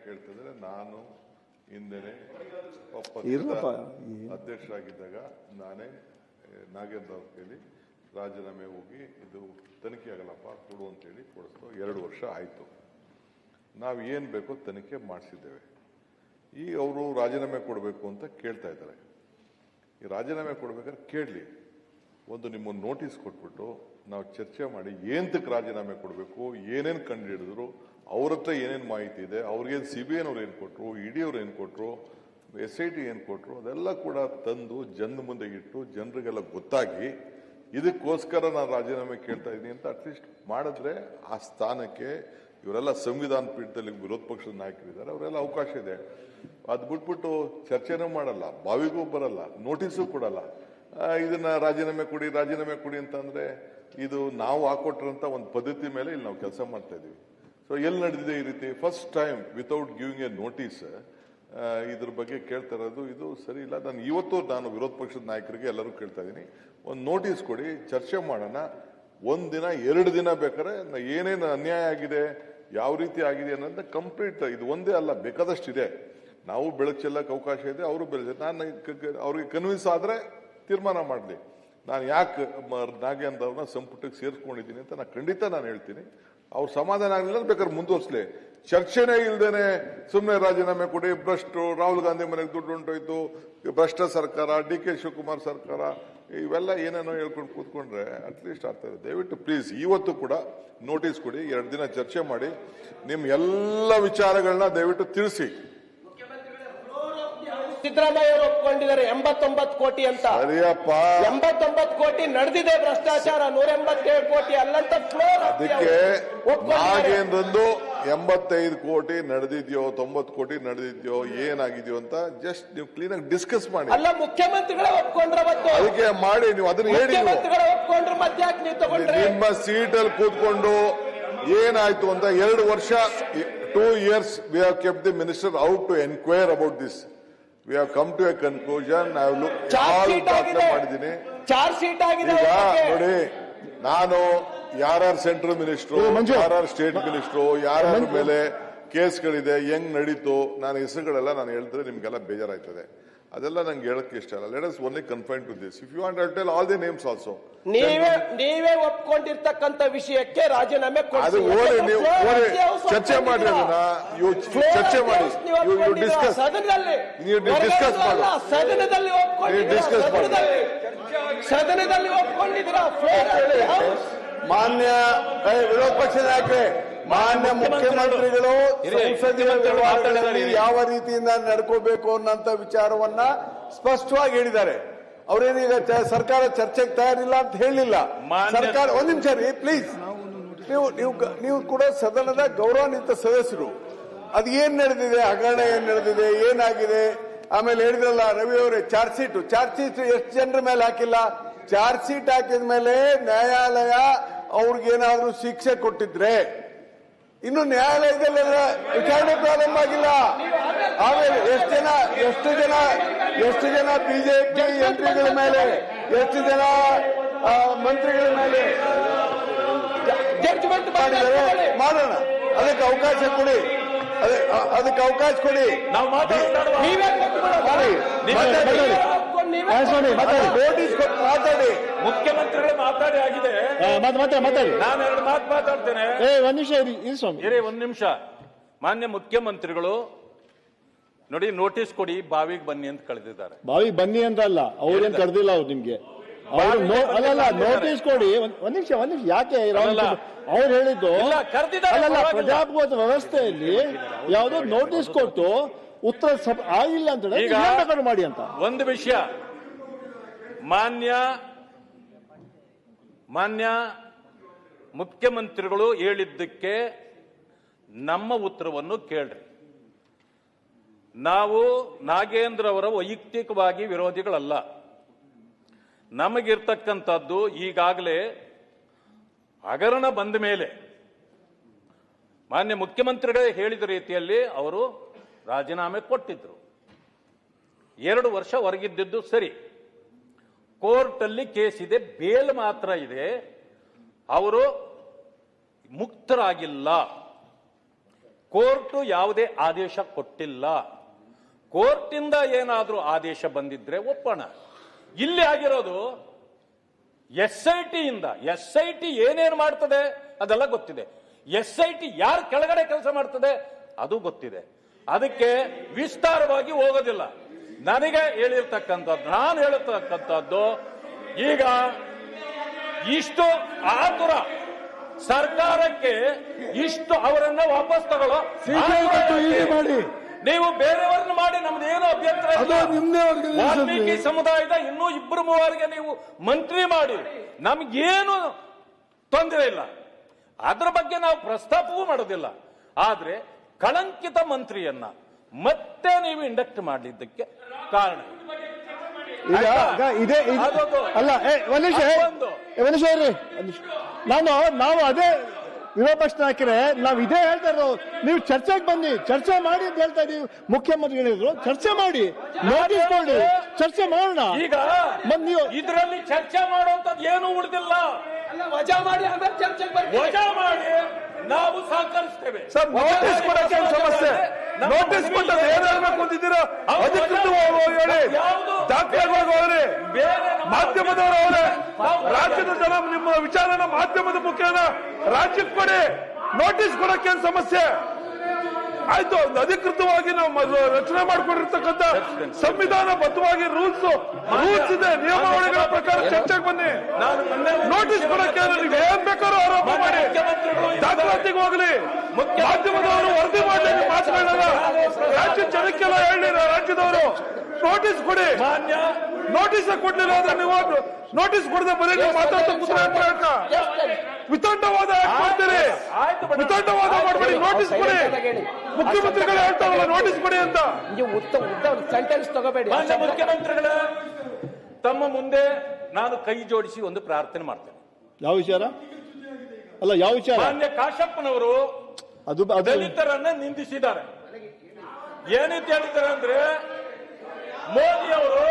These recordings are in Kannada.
ಯಾಕೆ ಹೇಳ್ತಿದ್ರೆ, ನಾನು ಹಿಂದೆನೆ ಅಧ್ಯಕ್ಷರಾಗಿದ್ದಾಗ ನಾನೇ ನಾಗೇಂದ್ರ ಅವ್ರ ಕೈಲಿ ರಾಜೀನಾಮೆ ಹೋಗಿ ಇದು ತನಿಖೆ ಆಗಲ್ಲಪ್ಪ ಕೊಡು ಅಂತೇಳಿ ಕೊಡಿಸ್ತು. 2 ವರ್ಷ ಆಯಿತು. ನಾವು ಏನು ಬೇಕೋ ತನಿಖೆ ಮಾಡಿಸಿದ್ದೇವೆ. ಈಗ ಅವರು ರಾಜೀನಾಮೆ ಕೊಡಬೇಕು ಅಂತ ಕೇಳ್ತಾ ಇದ್ದಾರೆ. ಈ ರಾಜೀನಾಮೆ ಕೊಡ್ಬೇಕಾದ್ರೆ ಕೇಳಲಿ, ಒಂದು ನಿಮ್ಮನ್ನು ನೋಟಿಸ್ ಕೊಟ್ಬಿಟ್ಟು ನಾವು ಚರ್ಚೆ ಮಾಡಿ ಏನಕ್ಕೆ ರಾಜೀನಾಮೆ ಕೊಡಬೇಕು, ಏನೇನು ಕಂಡು ಹಿಡಿದ್ರು, ಅವ್ರ ಹತ್ರ ಏನೇನು ಮಾಹಿತಿ ಇದೆ, ಅವ್ರಿಗೇನು CBI ಅವ್ರು ಏನು ಕೊಟ್ಟರು, ED ಅವ್ರು ಏನು ಕೊಟ್ಟರು, SIT ಏನು ಕೊಟ್ಟರು, ಅದೆಲ್ಲ ಕೂಡ ತಂದು ಜನರ ಮುಂದೆ ಇಟ್ಟು ಜನರಿಗೆಲ್ಲ ಗೊತ್ತಾಗಿ ಇದಕ್ಕೋಸ್ಕರ ನಾನು ರಾಜೀನಾಮೆ ಕೇಳ್ತಾ ಇದ್ದೀನಿ ಅಂತ ಅಟ್ಲೀಸ್ಟ್ ಮಾಡಿದ್ರೆ ಆ ಸ್ಥಾನಕ್ಕೆ ಇವರೆಲ್ಲ ಸಂವಿಧಾನ ಪೀಠದಲ್ಲಿ ವಿರೋಧ ಪಕ್ಷದ ನಾಯಕರಿದ್ದಾರೆ, ಅವರೆಲ್ಲ ಅವಕಾಶ ಇದೆ. ಅದು ಬಿಟ್ಬಿಟ್ಟು ಚರ್ಚೆನೂ ಮಾಡಲ್ಲ, ಬಾವಿಗೂ ಬರಲ್ಲ, ನೋಟಿಸು ಕೊಡಲ್ಲ. ಇದನ್ನ ರಾಜೀನಾಮೆ ಕೊಡಿ ಅಂತಂದ್ರೆ ಇದು ನಾವು ಹಾಕೊಟ್ರಂತ ಒಂದು ಪದ್ಧತಿ ಮೇಲೆ ಇಲ್ಲಿ ನಾವು ಕೆಲಸ ಮಾಡ್ತಾ ಇದೀವಿ. ಸೊ ಎಲ್ಲಿ ನಡೆದಿದೆ ಈ ರೀತಿ? First time without giving A notice ಇದ್ರ ಬಗ್ಗೆ ಕೇಳ್ತಾ ಇರೋದು ಇದು ಸರಿ ಇಲ್ಲ. ನಾನು ವಿರೋಧ ಪಕ್ಷದ ನಾಯಕರಿಗೆ ಎಲ್ಲರೂ ಕೇಳ್ತಾ ಇದ್ದೀನಿ, ಒಂದು ನೋಟಿಸ್ ಕೊಡಿ, ಚರ್ಚೆ ಮಾಡೋಣ. 1 ದಿನ 2 ದಿನ ಬೇಕಾದ್ರೆ ಏನೇನು ಅನ್ಯಾಯ ಆಗಿದೆ, ಯಾವ ರೀತಿ ಆಗಿದೆ ಅನ್ನೋದನ್ನ ಕಂಪ್ಲೀಟ್, ಇದು ಒಂದೇ ಅಲ್ಲ ಬೇಕಾದಷ್ಟಿದೆ. ನಾವು ಬೆಳಕು ಚೆಲ್ಲಕ್ಕೆ ಅವಕಾಶ ಇದೆ, ಅವರು ಬೆಳೆದ ನಾನು ಅವ್ರಿಗೆ ಕನ್ವಿನ್ಸ್ ಆದ್ರೆ ತೀರ್ಮಾನ ಮಾಡಲಿ. ನಾನು ಯಾಕೆ ನಾಗೇಂದ್ರ ಅವ್ರನ್ನ ಸಂಪುಟಕ್ಕೆ ಸೇರಿಸ್ಕೊಂಡಿದ್ದೀನಿ ಅಂತ ಖಂಡಿತ ನಾನು ಹೇಳ್ತೀನಿ. ಅವ್ರು ಸಮಾಧಾನ ಆಗಲಿಲ್ಲ ಬೇಕಾದ್ರೆ ಮುಂದುವರ್ಸ್ಲಿ. ಚರ್ಚೆನೇ ಇಲ್ದೇನೆ ಸುಮ್ಮನೆ ರಾಜೀನಾಮೆ ಕೊಡಿ, ಭ್ರಷ್ಟು, ರಾಹುಲ್ ಗಾಂಧಿ ಮನೆಗೆ ದುಡ್ಡು ಹೊಂಟೋಯ್ತು, ಭ್ರಷ್ಟ ಸರ್ಕಾರ, DK ಶಿವಕುಮಾರ್ ಸರ್ಕಾರ, ಇವೆಲ್ಲ ಏನೇನೋ ಹೇಳ್ಕೊಂಡು ಕೂತ್ಕೊಂಡ್ರೆ ಅಟ್ಲೀಸ್ಟ್ ಆಗ್ತದೆ. ದಯವಿಟ್ಟು ಪ್ಲೀಸ್ ಇವತ್ತು ಕೂಡ ನೋಟಿಸ್ ಕೊಡಿ, 2 ದಿನ ಚರ್ಚೆ ಮಾಡಿ, ನಿಮ್ ಎಲ್ಲ ವಿಚಾರಗಳನ್ನ ದಯವಿಟ್ಟು ತಿಳಿಸಿ. ಸಿದ್ದರಾಮಯ್ಯ ಅವರು ಒಪ್ಕೊಂಡಿದ್ದಾರೆ 89 ಕೋಟಿ ಅಂತ. ಸರಿಯಪ್ಪ, 89 ಕೋಟಿ ನಡೆದಿದೆ ಭ್ರಷ್ಟಾಚಾರ, 187 ಕೋಟಿ ಅಲ್ಲಂತ ಫ್ಲೋರ್. ಅದಕ್ಕೆ ನಾಗೇಂದ್ರಂದು 85 ಕೋಟಿ ನಡೆದಿದ್ಯೋ 90 ಕೋಟಿ ನಡೆದಿದ್ಯೋ ಏನಾಗಿದ್ಯೋ ಅಂತ ಜಸ್ಟ್ ನೀವು ಕ್ಲೀನ್ ಆಗಿ ಡಿಸ್ಕಸ್ ಮಾಡಿ. ಅಲ್ಲ, ಮುಖ್ಯಮಂತ್ರಿಗಳೇ ಒಪ್ಕೊಂಡ್ರೆ ಅದಕ್ಕೆ ಮಾಡಿ, ನೀವು ಅದನ್ನ ಹೇಳಿ. ಮುಖ್ಯಮಂತ್ರಿಗಳೇ ಒಪ್ಕೊಂಡ್ರೆ ಮತ್ತೆ ಯಾಕೆ ನೀವು ತಗೊಂಡ್ರೆ? ನಿಮ್ಮ ಸೀಟಲ್ಲಿ ಕೂತ್ಕೊಂಡು ಏನಾಯ್ತು ಅಂತ 2 ವರ್ಷ 2 years we have kept the minister out to inquire about this. We have come to a conclusion. I have looked all ಮಾಡಿದ್ದೀನಿ. ಚಾರ್ಜ್ ಶೀಟ್ ಆಗಿದೆ. ನೋಡಿ, ನಾನು ಯಾರ್ಯಾರು ಸೆಂಟ್ರಲ್ ಮಿನಿಸ್ಟ್ರು, ಯಾರ್ಯಾರು ಸ್ಟೇಟ್ ಮಿನಿಸ್ಟ್ರು, ಯಾರ್ಯಾರ ಮೇಲೆ ಕೇಸ್ಗಳಿದೆ, ಹೆಂಗ್ ನಡೀತು, ನಾನು ಹೆಸರುಗಳೆಲ್ಲ ನಾನು ಹೇಳಿದ್ರೆ ನಿಮ್ಗೆಲ್ಲ ಬೇಜಾರಾಯ್ತದೆ. ಅದೆಲ್ಲ ನಂಗೆ ಹೇಳಕ್ಕೆ ಇಷ್ಟ ಇಲ್ಲ. Let us only confine to this. If you want I tell all the names also. ನೀವೇ ಒಪ್ಕೊಂಡಿರ್ತಕ್ಕಂತ ವಿಷಯಕ್ಕೆ ರಾಜೀನಾಮೆ ಅದು ನೀವು ಚರ್ಚೆ ಮಾಡಿ, ಅದನ್ನ ಚರ್ಚೆ ಮಾಡಿ, ಸದನದಲ್ಲಿ ಒಪ್ಕೊಂಡಿದ್ದೀರಾ? ಮಾನ್ಯ ವಿರೋಧ ಪಕ್ಷದ ನಾಯಕರೇ, ಮಾನ್ಯ ಮುಖ್ಯಮಂತ್ರಿಗಳು ಸಂಸದೀಯ ವ್ಯವಹಾರಗಳಲ್ಲಿ ಯಾವ ರೀತಿಯಿಂದ ನಡ್ಕೋಬೇಕು ಅನ್ನೋಂಥ ವಿಚಾರವನ್ನ ಸ್ಪಷ್ಟವಾಗಿ ಹೇಳಿದ್ದಾರೆ. ಅವರೇನೀಗ ಸರ್ಕಾರ ಚರ್ಚೆಗೆ ತಯಾರಿಲ್ಲ ಅಂತ ಹೇಳಿಲ್ಲ. ಸರ್ಕಾರ, ಒಂದ್ ನಿಮಿಷ ರೀ ಪ್ಲೀಸ್, ನೀವು ಕೂಡ ಸದನದ ಗೌರವಾನ್ವಿತ ಸದಸ್ಯರು. ಅದು ಏನ್ ನಡೆದಿದೆ, ಹಗರಣ ಏನ್ ನಡೆದಿದೆ, ಏನಾಗಿದೆ, ಆಮೇಲೆ ಹೇಳಿದ್ರಲ್ಲ ರವಿ ಅವರೇ, ಚಾರ್ಜ್ ಶೀಟ್ ಎಷ್ಟು ಜನರ ಮೇಲೆ ಹಾಕಿಲ್ಲ. ಚಾರ್ಜ್ ಶೀಟ್ ಹಾಕಿದ ಮೇಲೆ ನ್ಯಾಯಾಲಯ ಅವ್ರಿಗೇನಾದ್ರೂ ಶಿಕ್ಷೆ ಕೊಟ್ಟಿದ್ರೆ ಇನ್ನು ನ್ಯಾಯಾಲಯದಲ್ಲೆಲ್ಲ ವಿಚಾರಣೆ ಪ್ರಾರಂಭ ಆಗಿಲ್ಲ. ಆಮೇಲೆ ಎಷ್ಟು ಜನ ಬಿಜೆಪಿ ಎಂಪಿಗಳ ಮೇಲೆ, ಎಷ್ಟು ಜನ ಮಂತ್ರಿಗಳ ಮೇಲೆ ಜಡ್ಜ್ಮೆಂಟ್ ಮಾಡಿದ್ದಾರೆ. ಮಾಡೋಣ, ಅದಕ್ಕೆ ಅವಕಾಶ ಕೊಡಿ, ನೋಟಿಸ್ ಕೊಟ್ಟು ಮಾತಾಡಿ. ಮುಖ್ಯಮಂತ್ರಿಗಳು ಮಾತಾಡಿ ಆಗಿದೆ. ಮಾತಾಡಿ. ನಾನು 2 ಮಾತು ಮಾತಾಡ್ತೇನೆ. ಒಂದ್ ನಿಮಿಷ ಇರಿ ಸ್ವಾಮಿ, ಒಂದ್ ನಿಮಿಷ. ಮಾನ್ಯ ಮುಖ್ಯಮಂತ್ರಿಗಳು ನೋಡಿ, ನೋಟಿಸ್ ಕೊಡಿ, ಬಾವಿಗೆ ಬನ್ನಿ ಅಂತ ಕಳೆದಿದ್ದಾರೆ. ಬಾವಿಗೆ ಬನ್ನಿ ಅಂತ ಅಲ್ಲ, ಅವ್ರೇನ್ ಕರೆದಿಲ್ಲ. ಅವ್ರು ನಿಮ್ಗೆ ಅಲ್ಲ ನೋಟಿಸ್ ಕೊಡಿ. ಒಂದ್ ನಿಮಿಷ ಯಾಕೆ ಅವ್ರು ಹೇಳಿದ್ದು ಅಲ್ಲ, ಪ್ರಜಾಪ್ರಭುತ್ವ ವ್ಯವಸ್ಥೆಯಲ್ಲಿ ಯಾವುದೋ ನೋಟಿಸ್ ಕೊಟ್ಟು ಉತ್ತರ ಆಗಿಲ್ಲ ಅಂತ ಮಾಡಿ ಅಂತ ಒಂದು ವಿಷಯ. ಮಾನ್ಯ ಮುಖ್ಯಮಂತ್ರಿಗಳು ಹೇಳಿದ್ದಕ್ಕೆ ನಮ್ಮ ಉತ್ತರವನ್ನು ಕೇಳ್ರಿ. ನಾವು ನಾಗೇಂದ್ರ ಅವರ ವೈಯಕ್ತಿಕವಾಗಿ ವಿರೋಧಿಗಳಲ್ಲ. ನಮಗಿರ್ತಕ್ಕಂಥದ್ದು ಈಗಾಗಲೇ ಹಗರಣ ಬಂದ ಮೇಲೆ ಮಾನ್ಯ ಮುಖ್ಯಮಂತ್ರಿಗಳೇ ಹೇಳಿದ ರೀತಿಯಲ್ಲಿ ಅವರು ರಾಜೀನಾಮೆ ಕೊಟ್ಟಿದ್ರು. 2 ವರ್ಷ ಹೊರಗಿದ್ದು ಸರಿ. ಕೋರ್ಟ್ ಅಲ್ಲಿ ಕೇಸ್ ಇದೆ, ಬೇಲ್ ಮಾತ್ರ ಇದೆ. ಅವರು ಮುಕ್ತರಾಗಿಲ್ಲ. ಕೋರ್ಟ್ ಯಾವುದೇ ಆದೇಶ ಕೊಟ್ಟಿಲ್ಲ. ಕೋರ್ಟಿಂದ ಏನಾದರೂ ಆದೇಶ ಬಂದಿದ್ರೆ ಒಪ್ಪೋಣ. ಇಲ್ಲಿ ಆಗಿರೋದು SIT ಇಂದ. SIT ಏನೇನು ಮಾಡ್ತದೆ ಅದೆಲ್ಲ ಗೊತ್ತಿದೆ. SIT ಯಾರು ಕೆಳಗಡೆ ಕೆಲಸ ಮಾಡ್ತದೆ ಅದು ಗೊತ್ತಿದೆ. ಅದಕ್ಕೆ ವಿಸ್ತಾರವಾಗಿ ಹೋಗೋದಿಲ್ಲ. ನನಗೆ ಹೇಳಿರ್ತಕ್ಕಂಥದ್ದು, ನಾನು ಹೇಳತಕ್ಕಂಥದ್ದು, ಈಗ ಇಷ್ಟು ಆತುರ ಸರ್ಕಾರಕ್ಕೆ, ಇಷ್ಟು ಅವರನ್ನ ವಾಪಸ್ ತಗೊಳ್ಳೋ ಮಾಡಿ, ನೀವು ಬೇರೆಯವ್ರನ್ನ ಮಾಡಿ ನಮ್ದು ಏನು ಅಭ್ಯಂತರ ಇಲ್ಲ. ವಾಲ್ಮೀಕಿ ಸಮುದಾಯದ ಇನ್ನೂ 2-3 ನೀವು ಮಂತ್ರಿ ಮಾಡಿ, ನಮ್ಗೇನು ತೊಂದರೆ ಇಲ್ಲ. ಅದ್ರ ಬಗ್ಗೆ ನಾವು ಪ್ರಸ್ತಾಪವೂ ಮಾಡೋದಿಲ್ಲ. ಆದ್ರೆ ಕಳಂಕಿತ ಮಂತ್ರಿಯನ್ನ ಮತ್ತೆ ನೀವು ಇಂಡಕ್ಟ್ ಮಾಡಲಿದ್ದಕ್ಕೆ ಕಾರಣ ಇದೇ ಅಲ್ಲ. ಒಂದ್ ನಿಮಿಷ ನಾವು ಅದೇ ವಿರೋಧ ಪಕ್ಷ ನಾಯಕರೇ, ನಾವು ಇದೇ ಹೇಳ್ತಾ ಇರೋದು. ನೀವು ಚರ್ಚೆಗೆ ಬನ್ನಿ, ಚರ್ಚೆ ಮಾಡಿ ಅಂತ ಹೇಳ್ತಾ ಇದೀವಿ. ಮುಖ್ಯಮಂತ್ರಿಗಳು ಹೇಳಿದ್ರು ಚರ್ಚೆ ಮಾಡಿ, ನೋಟಿಸ್ ಕೊಡಿ, ಚರ್ಚೆ ಮಾಡೋಣ. ಈಗ ನೀವು ಇದರಲ್ಲಿ ಚರ್ಚೆ ಮಾಡುವಂತದ್ದು ಏನು ಉಳಿದಿಲ್ಲ. ವಜಾ ಮಾಡಿ ಆಮೇಲೆ ಚರ್ಚೆಗೆ ಬರ್ತೀವಿ. ವಜಾ ಮಾಡಿ ನಾವು ಸಹಕರಿಸ್ತೇವೆ. ಸರ್, ನೋಟಿಸ್ ಕೊಡಕ್ಕೆ ಸಮಸ್ಯೆ. ನೋಟಿಸ್ ಕೊಟ್ಟದ್ದು ಏನ್ ಹೇಳ್ಬೇಕು ಅಂತಿದ್ದೀರಾ? ಅಧಿಕೃತವಾಗಿ ಹೇಳಿ, ದಾಖಲೆಗಳು ಅವರೇ, ಮಾಧ್ಯಮದವರು ಅವರೇ, ರಾಜ್ಯದ ಜನ ನಿಮ್ಮ ವಿಚಾರನ ಮಾಧ್ಯಮದ ಮುಖೇನ ರಾಜ್ಯಕ್ಕೆ ಕೊಡಿ. ನೋಟಿಸ್ ಕೊಡಕ್ಕೆ ಏನ್ ಸಮಸ್ಯೆ? ಆಯ್ತು, ಅಧಿಕೃತವಾಗಿ ನಾವು ರಚನೆ ಮಾಡಿಕೊಂಡಿರ್ತಕ್ಕಂಥ ಸಂವಿಧಾನಬದ್ಧವಾಗಿ ರೂಲ್ಸ್ ಇದೆ, ನಿಯಮಾವಳಿಗಳ ಪ್ರಕಾರ ಚರ್ಚೆಗೆ ಬನ್ನಿ. ನೋಟಿಸ್ ಕೊಡಕ್ಕೆ ನೀವು ಏನ್ ಬೇಕಾದ್ರೂ ಆರೋಪ ಮಾಡಿ, ದಾಖಲಾತಿಗೆ ಹೋಗ್ಲಿ. ಮಾಧ್ಯಮದವರು ವರದಿ ಮಾಡಲಿ, ಮಾತನಾಡಲ್ಲ. ರಾಜ್ಯ ಜನಕ್ಕೆಲ್ಲ ಹೇಳಿ, ರಾಜ್ಯದವರು ನೋಟಿಸ್ ಕೊಡಿ. ನೋಟಿಸ್ ಕೊಡ್ಲಿಲ್ಲ ಅಂದ್ರೆ ನೀವು ನೋಟಿಸ್ ಕೊಡದೆ ಬರೀ ನೀವು ಮಾತಾಡ್ತಾ ಕೂತ್ರೆ ವಿತಂಡವಾದ ಮಾಡ್ತೀರಿ. ವಿತಂಡವಾದ ಮಾಡಬೇಡಿ, ನೋಟಿಸ್ ಕೊಡಿ. ಮುಖ್ಯಮಂತ್ರಿಗಳು ಹೇಳ್ತಾರಲ್ಲ ನೋಟಿಸ್ ಕೊಡಿ ಅಂತ. ಸೆಂಟೆನ್ಸ್ ತಗೋಬೇಡಿ. ಮುಖ್ಯಮಂತ್ರಿಗಳೇ, ತಮ್ಮ ಮುಂದೆ ನಾನು ಕೈ ಜೋಡಿಸಿ ಒಂದು ಪ್ರಾರ್ಥನೆ ಮಾಡ್ತೇನೆ. ಯಾವ ವಿಚಾರ? ಅಲ್ಲ, ಯಾವ ವಿಚಾರ? ಮಾನ್ಯ ಕಾಶಪ್ಪನವರು ದಲಿತರನ್ನ ನಿಂದಿಸಿದ್ದಾರೆ. ಏನಂತ ಹೇಳಿದ್ದಾರೆ ಅಂದ್ರೆ, ಮೋದಿ ಅವರು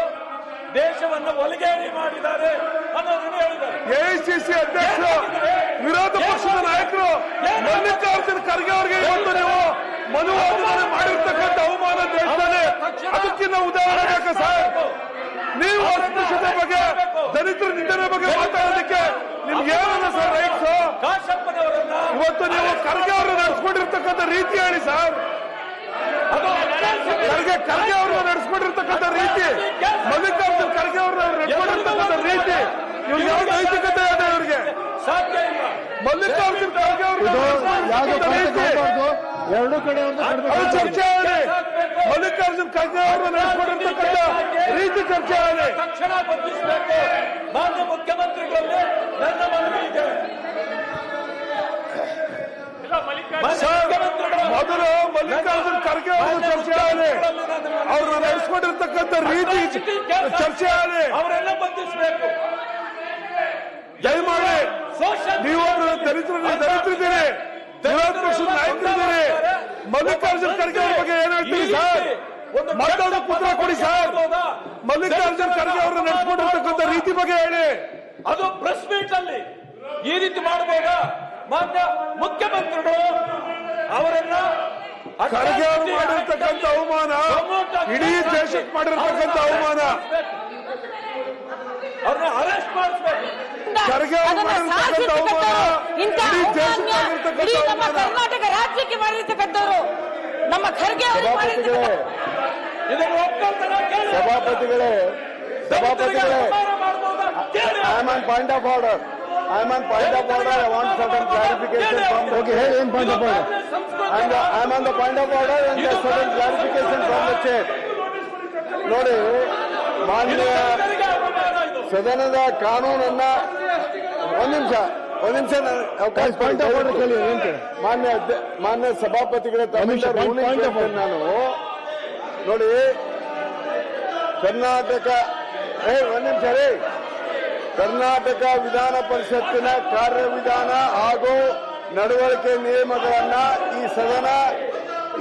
ದೇಶವನ್ನು ಒಲಗೇರಿ ಮಾಡಿದ್ದಾರೆ ಅನ್ನೋದನ್ನು ಹೇಳಿದ್ದಾರೆ. AICC ಅಧ್ಯಕ್ಷರು, ವಿರೋಧ ಪಕ್ಷದ ನಾಯಕರು ಮಲ್ಲಿಕಾರ್ಜುನ್ ಖರ್ಗೆ ಅವರಿಗೆ ಇವತ್ತು ನೀವು ಮನುವಾದ ಮಾಡಿರ್ತಕ್ಕಂಥ ಅವಮಾನ ದೇಶದಲ್ಲಿ ಅದಕ್ಕಿಂತ ಉದಾಹರಣೆ ಬೇಕಾ ಸರ್? ನೀವು ಅಸ್ಪೃಶ್ಯತೆ ಬಗ್ಗೆ, ದಲಿತರ ನಿಂದನೆ ಬಗ್ಗೆ ಮಾತಾಡೋದಕ್ಕೆ ನಿಮ್ಗೆ ಏನಲ್ಲ ಸರ್ ರೈಟ್ಸ್? ಕಾಶಪ್ಪನವರನ್ನ ಇವತ್ತು ನೀವು ಖರ್ಗೆ ಅವರು ನಡೆಸ್ಕೊಂಡಿರ್ತಕ್ಕಂಥ ರೀತಿ ಹೇಳಿ ಸರ್. ಖರ್ಗೆ ಅವ್ರನ್ನ ನಡೆಸ್ಕೊಂಡಿರ್ತಕ್ಕಂಥ ರೀತಿ, ಮಲ್ಲಿಕಾರ್ಜುನ್ ಖರ್ಗೆ ಅವ್ರನ್ನ ನಡೆಸ್ಕೊಂಡಿರ್ತಕ್ಕಂಥ ರೀತಿ, ಇವ್ರಿಗೆ ಯಾವ ನೈತಿಕತೆ ಇದೆ ಇವ್ರಿಗೆ? ಸಾಧ್ಯ ಇಲ್ಲ. ಮಲ್ಲಿಕಾರ್ಜುನ್ ಖರ್ಗೆ ಅವ್ರನ್ನ ಎರಡು ಕಡೆ ಚರ್ಚೆ ಆಗಲಿ. ಮಲ್ಲಿಕಾರ್ಜುನ್ ಖರ್ಗೆ ಅವ್ರನ್ನ ನಡೆಸ್ಕೊಂಡಿರ್ತಕ್ಕಂಥ ರೀತಿ ಚರ್ಚೆ ಆಗಲಿ. ತಕ್ಷಣ ಬಂಧಿಸಬೇಕು. ಮಾನ್ಯ ಮುಖ್ಯಮಂತ್ರಿಗಳಲ್ಲಿ ನನ್ನ ಮನವಿ ಇದೆ. ಮೊದಲು ಮಲ್ಲಿಕಾರ್ಜುನ್ ಖರ್ಗೆ ಅವರು ಚರ್ಚೆ ಆಗಲಿ, ಅವ್ರನ್ನ ನಡೆಸ್ಕೊಂಡಿರ್ತಕ್ಕಂಥ ರೀತಿ ಚರ್ಚೆ ಆಗಲಿ. ಅವರೆಲ್ಲ ಬಂಧಿಸಬೇಕು. ದಯಮಾಡಿ ನೀವು ದಲಿತರಿದ್ದೀರಿ, ವಿರೋಧ ಪಕ್ಷದ ನಾಯಕರಿದ್ದೀರಿ. ಮಲ್ಲಿಕಾರ್ಜುನ್ ಖರ್ಗೆ ಅವ್ರ ಬಗ್ಗೆ ಏನ್ ಹೇಳ್ತೀರಿ ಸರ್? ಮಾತಾಡೋಕೆ ಉತ್ತರ ಕೊಡಿ ಸರ್. ಮಲ್ಲಿಕಾರ್ಜುನ್ ಖರ್ಗೆ ಅವ್ರನ್ನ ನಡೆಸ್ಕೊಂಡಿರ್ತಕ್ಕಂಥ ರೀತಿ ಬಗ್ಗೆ ಹೇಳಿ. ಅದು ಪ್ರೆಸ್ ಮೀಟ್ ಅಲ್ಲಿ ಈ ರೀತಿ ಮಾಡಬಹುದಾ? ಮಾನ್ಯ ಮುಖ್ಯಮಂತ್ರಿಗಳು ಅವರನ್ನ ಖರ್ಗೆ ಅವರು ಮಾಡಿರ್ತಕ್ಕಂಥ ಅವಮಾನ, ಇಡೀ ದೇಶಕ್ಕೆ ಮಾಡಿರ್ತಕ್ಕಂಥ ಅವಮಾನ. ಅವ್ರನ್ನ ಅರೆಸ್ಟ್ ಮಾಡಿಸ್ಬೇಕು. ಖರ್ಗೆ ಅವರು ಮಾಡಿರ್ತಕ್ಕಂಥ ಅವಮಾನ, ಇಡೀ ದೇಶಕ್ಕೆ ಮಾಡಿರ್ತಕ್ಕಂಥ ಅವಮಾನ. ಕರ್ನಾಟಕ ರಾಜ್ಯಕ್ಕೆ ಮಾಡಿರ್ತಕ್ಕಂಥವ್ರು ನಮ್ಮ ಖರ್ಗೆ ಅವರು ಇದನ್ನು ಒಪ್ಕೊಂತಾರ? ಸಭಾಪತಿಗಳೇ, I am on point of order. I am on point of order. I want certain clarification from the... Okay, hey, in point of order. I am on the point of order and there's certain clarification from the chair. ನೋಡಿ, ಮಾನ್ಯ ಸದನದ ಕಾನೂನನ್ನ ಒಂದ್ ನಿಮಿಷ ಅವಕಾಶ ಪಾಯಿಂಟ್ ಆಫ್ ಆರ್ಡರ್ ಕೇಳಿ. ಮಾನ್ಯ ಸಭಾಪತಿಗಳ ತಮಿಳು ರೂಲಿಂಗ್ ನಾನು ನೋಡಿ, ಕರ್ನಾಟಕ ಒಂದ್ ನಿಮಿಷ ರೀ, ಕರ್ನಾಟಕ ವಿಧಾನ ಪರಿಷತ್ತಿನ ಕಾರ್ಯವಿಧಾನ ಹಾಗೂ ನಡವಳಿಕೆ ನಿಯಮಗಳನ್ನ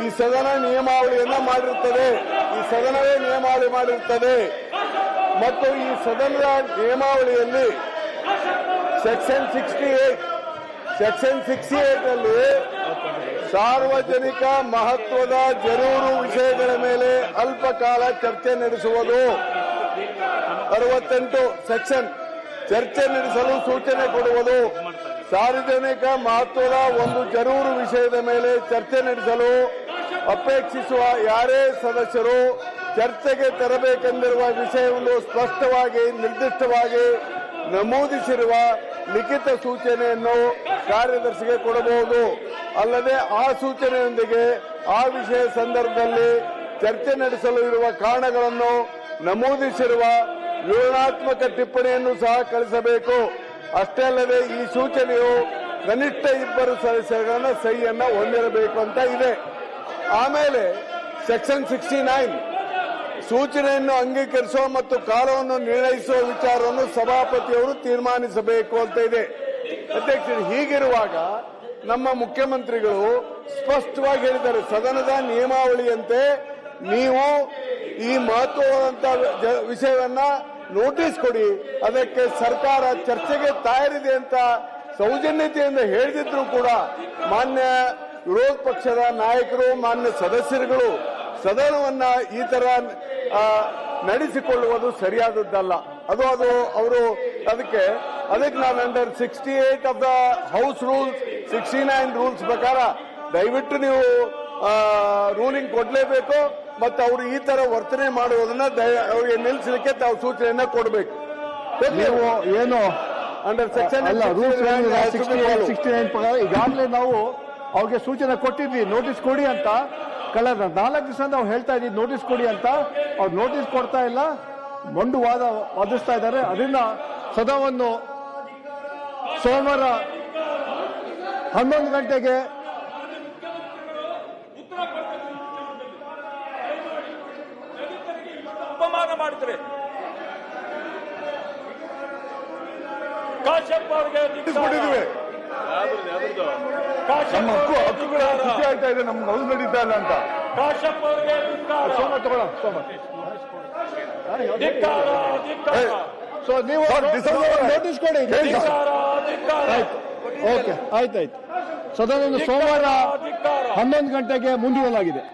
ಈ ಸದನ ನಿಯಮಾವಳಿಯನ್ನ ಮಾಡಿರುತ್ತದೆ. ಈ ಸದನವೇ ನಿಯಮಾವಳಿ ಮಾಡಿರುತ್ತದೆ ಮತ್ತು ಈ ಸದನದ ನಿಯಮಾವಳಿಯಲ್ಲಿ ಸೆಕ್ಷನ್ 68 ನಲ್ಲಿ ಸಾರ್ವಜನಿಕ ಮಹತ್ವದ ಜರೂರು ವಿಷಯಗಳ ಮೇಲೆ ಅಲ್ಪ ಕಾಲ ಚರ್ಚೆ ನಡೆಸುವುದು 68 ಸೆಕ್ಷನ್ ಚರ್ಚೆ ನಡೆಸಲು ಸೂಚನೆ ಕೊಡುವುದು. ಸಾರ್ವಜನಿಕ ಮಹತ್ವದ ಒಂದು ಜರೂರು ವಿಷಯದ ಮೇಲೆ ಚರ್ಚೆ ನಡೆಸಲು ಅಪೇಕ್ಷಿಸುವ ಯಾರೇ ಸದಸ್ಯರು ಚರ್ಚೆಗೆ ತರಬೇಕೆಂದಿರುವ ವಿಷಯವನ್ನು ಸ್ಪಷ್ಟವಾಗಿ ನಿರ್ದಿಷ್ಟವಾಗಿ ನಮೂದಿಸಿರುವ ಲಿಖಿತ ಸೂಚನೆಯನ್ನು ಕಾರ್ಯದರ್ಶಿಗೆ ಕೊಡಬಹುದು. ಅಲ್ಲದೆ ಆ ಸೂಚನೆಯೊಂದಿಗೆ ಆ ವಿಷಯ ಸಂದರ್ಭದಲ್ಲಿ ಚರ್ಚೆ ನಡೆಸಲು ಇರುವ ಕಾರಣಗಳನ್ನು ನಮೂದಿಸಿರುವ ವಿವರಣಾತ್ಮಕ ಟಿಪ್ಪಣಿಯನ್ನು ಸಹ ಕಳಿಸಬೇಕು. ಅಷ್ಟೇ ಅಲ್ಲದೆ ಈ ಸೂಚನೆಯು ಕನಿಷ್ಠ 2 ಸದಸ್ಯರ ಸಹಿಯನ್ನ ಹೊಂದಿರಬೇಕು ಅಂತ ಇದೆ. ಆಮೇಲೆ ಸೆಕ್ಷನ್ 69 ಸೂಚನೆಯನ್ನು ಅಂಗೀಕರಿಸುವ ಮತ್ತು ಕಾಲವನ್ನು ನಿರ್ಣಯಿಸುವ ವಿಚಾರವನ್ನು ಸಭಾಪತಿಯವರು ತೀರ್ಮಾನಿಸಬೇಕು ಅಂತ ಇದೆ. ಅಧ್ಯಕ್ಷರು, ಹೀಗಿರುವಾಗ ನಮ್ಮ ಮುಖ್ಯಮಂತ್ರಿಗಳು ಸ್ಪಷ್ಟವಾಗಿ ಹೇಳಿದ್ದಾರೆ, ಸದನದ ನಿಯಮಾವಳಿಯಂತೆ ನೀವು ಈ ಮಹತ್ವವಾದಂತಹ ವಿಷಯವನ್ನ ನೋಟಿಸ್ ಕೊಡಿ, ಅದಕ್ಕೆ ಸರ್ಕಾರ ಚರ್ಚೆಗೆ ತಯಾರಿದೆ ಅಂತ ಸೌಜನ್ಯತೆಯಿಂದ ಹೇಳಿದ್ರು ಕೂಡ ಮಾನ್ಯ ವಿರೋಧ ಪಕ್ಷದ ನಾಯಕರು, ಮಾನ್ಯ ಸದಸ್ಯರುಗಳು ಸದನವನ್ನ ಈ ತರ ನಡೆಸಿಕೊಳ್ಳುವುದು ಸರಿಯಾದದ್ದಲ್ಲ. ಅದು ಅವರು ಅದಕ್ಕೆ ನಾನು under 68 of the house rules 69 rules ಪ್ರಕಾರ ದಯವಿಟ್ಟು ನೀವು ರೂಲಿಂಗ್ ಕೊಡ್ಲೇಬೇಕು ಮತ್ತು ಅವರು ಈ ತರ ವರ್ತನೆ ಮಾಡುವುದನ್ನ ಅವರಿಗೆ ನಿಲ್ಲಿಸಲಿಕ್ಕೆ ತಾವು ಸೂಚನೆಯನ್ನ ಕೊಡಬೇಕು. ನೀವು ಏನು ಅಂಡರ್ ಸೆಕ್ಷನ್ ಅಲ್ಲ ರೂಲ್ಸ್ 69 ಪ್ರಕಾರ ಈಗಾಗಲೇ ನಾವು ಅವ್ರಿಗೆ ಸೂಚನೆ ಕೊಟ್ಟಿದ್ವಿ, ನೋಟಿಸ್ ಕೊಡಿ ಅಂತ. ಕಳೆದ 4 ದಿವಸ ನಾವು ಹೇಳ್ತಾ ಇದ್ದೀವಿ ನೋಟಿಸ್ ಕೊಡಿ ಅಂತ. ಅವ್ರು ನೋಟಿಸ್ ಕೊಡ್ತಾ ಇಲ್ಲ, ಮೊಂಡು ವಾದಿಸ್ತಾ ಇದ್ದಾರೆ. ಅದರಿಂದ ಸದನವನ್ನು ಸೋಮವಾರ 11 ಗಂಟೆಗೆ ಅಪಮಾನ ಮಾಡಿದ್ರೆ ಕಾಶ್ಯಪ್ ಅವರಿಗೆ ಕೊಟ್ಟಿದ್ವಿ. ನಮ್ಮ ಹಕ್ಕುಗಳ ಖುಷಿ ಆಗ್ತಾ ಇದೆ, ನಮ್ಗೆ ಹೌದು ನಡೀತಾ ಇಲ್ಲ ಅಂತ. ಕಾಶ್ಯಪ್ ಅವರಿಗೆ ಸೋಮವಾರ ತಗೊಳ್ಳೋ ಸೊ ನೀವು ನೋಟಿಸ್ ಕೊಡಿ. ಓಕೆ, ಆಯ್ತಾಯ್ತು. ಸದನವನ್ನು ಸೋಮವಾರ 11 ಗಂಟೆಗೆ ಮುಂದೂಡಲಾಗಿದೆ.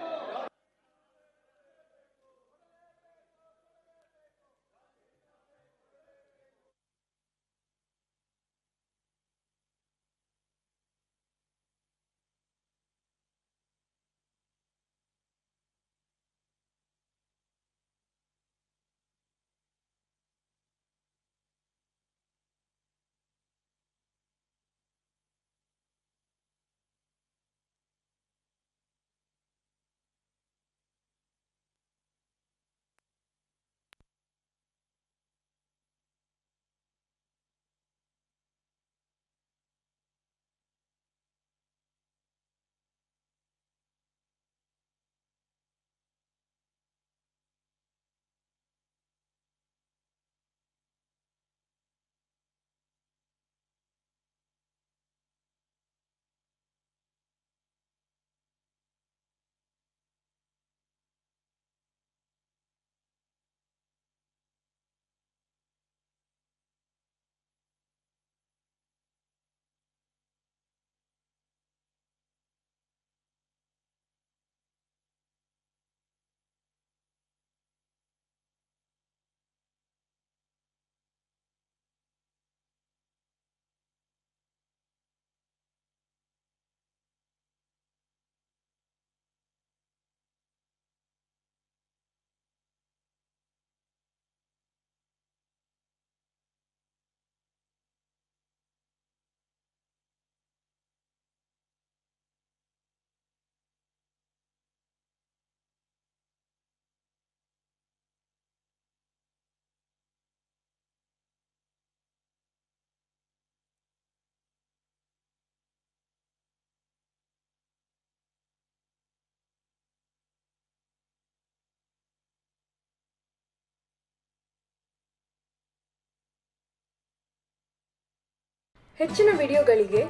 ಹೆಚ್ಚಿನ ವಿಡಿಯೋಗಳಿಗೆ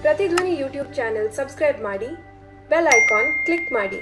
ಪ್ರತಿಧ್ವನಿ ಯೂಟ್ಯೂಬ್ ಚಾನೆಲ್ ಸಬ್ಸ್ಕ್ರೈಬ್ ಮಾಡಿ, ಬೆಲ್ ಐಕಾನ್ ಕ್ಲಿಕ್ ಮಾಡಿ.